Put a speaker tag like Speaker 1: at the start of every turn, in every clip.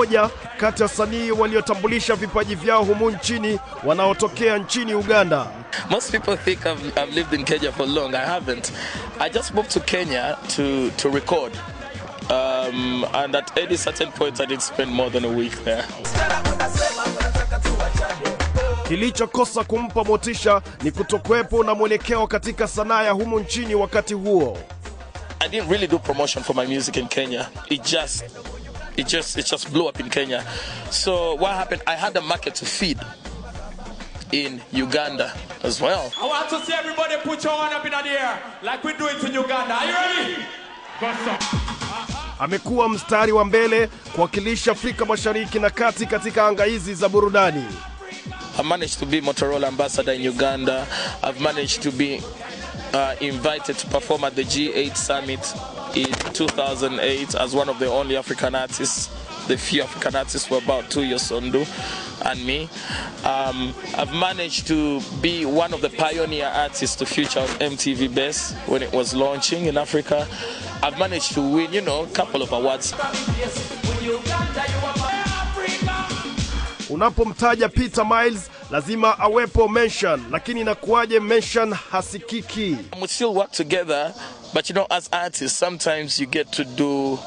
Speaker 1: mmoja kati ya wasanii waliotambulisha vipaji vyao humu nchini wanaotokea nchini Uganda.
Speaker 2: Most people think I've lived in Kenya for long. I haven't. I just moved to Kenya to record. And at any certain point I did spend more than a week there.
Speaker 1: Kilichokosa kumpa motisha ni kutokuwepo na mwelekeo katika sanaa ya humu nchini wakati huo.
Speaker 2: I didn't really do promotion for my music in Kenya. It just blew up in Kenya. So what happened? I had a market to feed in Uganda as well.
Speaker 3: I want to see everybody put your hand up in the air like we do it in Uganda. Are you ready?
Speaker 1: Amekuwa mstari wa mbele kuwakilisha Afrika Mashariki na Kati katika anga hizi za burudani.
Speaker 2: I managed to be Motorola ambassador in Uganda. I've managed to be invited to perform at the G8 summit in 2008 as one of the only African artists. The few African artists were about 2 years older and me. I've managed to be one of the pioneer artists to feature MTV Best when it was launching in Africa. I've managed to win, a couple of awards.
Speaker 1: Unapomtaja Peter Miles, lazima awepo mention, lakini inakuwaje mention hasikiki?
Speaker 2: We still work together, but as artists, sometimes you get to do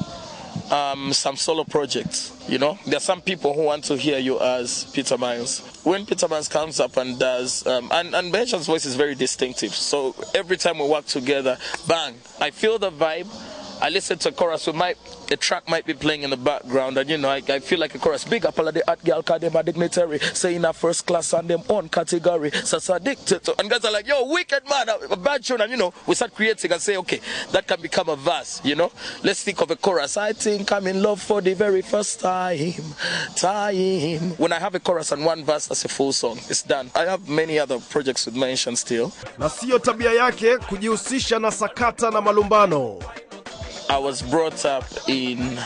Speaker 2: some solo projects, There are some people who want to hear you as Peter Miles. When Peter Miles comes up and does, and Mention's voice is very distinctive, so every time we work together, bang, I feel the vibe. I listen to a chorus, the track might be playing in the background, and I feel like a chorus. Big up all of the art girl, cause them a dignitary, saying a first class and them own category. So addicted to, and guys are like, yo, wicked man, a bad tune, and we start creating and say, okay, that can become a verse, Let's think of a chorus. I think I'm in love for the very first time. When I have a chorus and one verse, that's a full song. It's done. I have many other projects with Mention still.
Speaker 1: Na sio tabia yake kujihusisha na sakata na malumbano.
Speaker 2: I was brought up in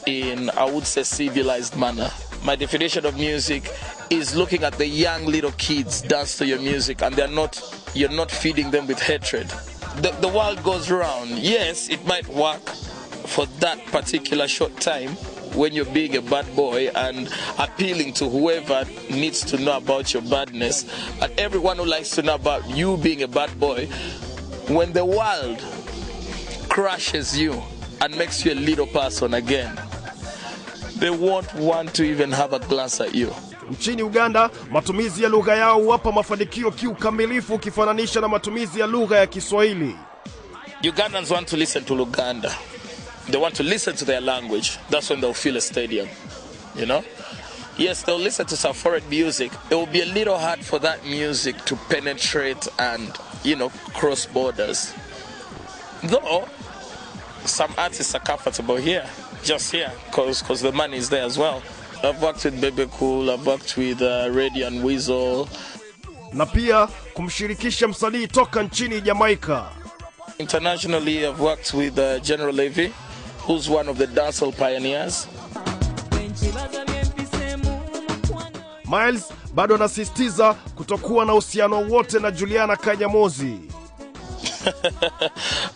Speaker 2: I would say civilized manner. My definition of music is looking at the young little kids dance to your music, and you're not feeding them with hatred. The world goes round. Yes, it might work for that particular short time when you're being a bad boy and appealing to whoever needs to know about your badness, but everyone who likes to know about you being a bad boy, when the world crushes you and makes you a little person again, they won't want to even have a glance at you.
Speaker 1: Nchini Uganda, matumizi ya lugha yao huwapa mafanikio kiukamilifu ukifananisha na matumizi ya lugha ya Kiswahili.
Speaker 2: Ugandans want to listen to Luganda. They want to listen to their language. That's when they'll feel a stadium, Yes, they'll listen to some foreign music. It will be a little hard for that music to penetrate and, cross borders. Though, some artists are comfortable here, just here, because the money is there as well. I've worked with Bebe Cool, I've worked with Radiant Weasel.
Speaker 1: Na pia kumshirikisha msanii toka nchini Jamaica.
Speaker 2: Internationally, I've worked with General Levy, who's one of the dancehall pioneers.
Speaker 1: Miles bado anasisitiza kutokuwa na uhusiano wote na Juliana Kanyamozi.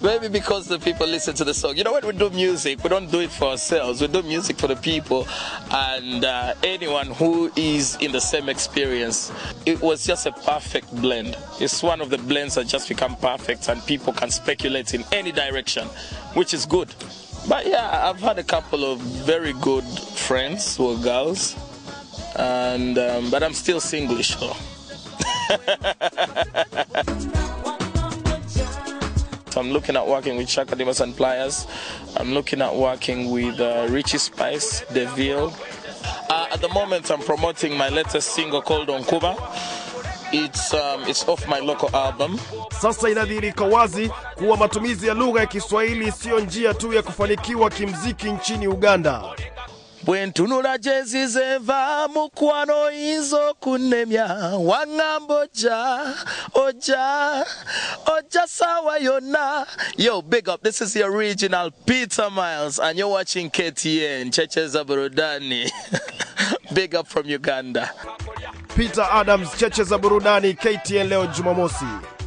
Speaker 2: Maybe because the people listen to the song. When we do music, we don't do it for ourselves. We do music for the people and anyone who is in the same experience. It was just a perfect blend. It's one of the blends that just become perfect and people can speculate in any direction, which is good. But yeah, I've had a couple of very good friends who are girls, and but I'm still singlish though. I'm looking at working with Chaka Dimas and Pliers. I'm looking at working with Richie Spice, Deville. At the moment, I'm promoting my latest single called On Cuba. It's off my local album.
Speaker 1: Sasa inadhihirika wazi kuwa matumizi ya lugha ya Kiswahili sio njia tu ya kufanikiwa kimziki nchini Uganda.
Speaker 2: Bwentunula jezi zeva mukwano izo kunemya wangamboja oja sawa yona. Yo, big up, this is the original Peter Miles and you're watching KTN, Cheche Burudani. Big up from Uganda.
Speaker 1: Peter Adams, Cheche Burudani, KTN leo Jumamosi.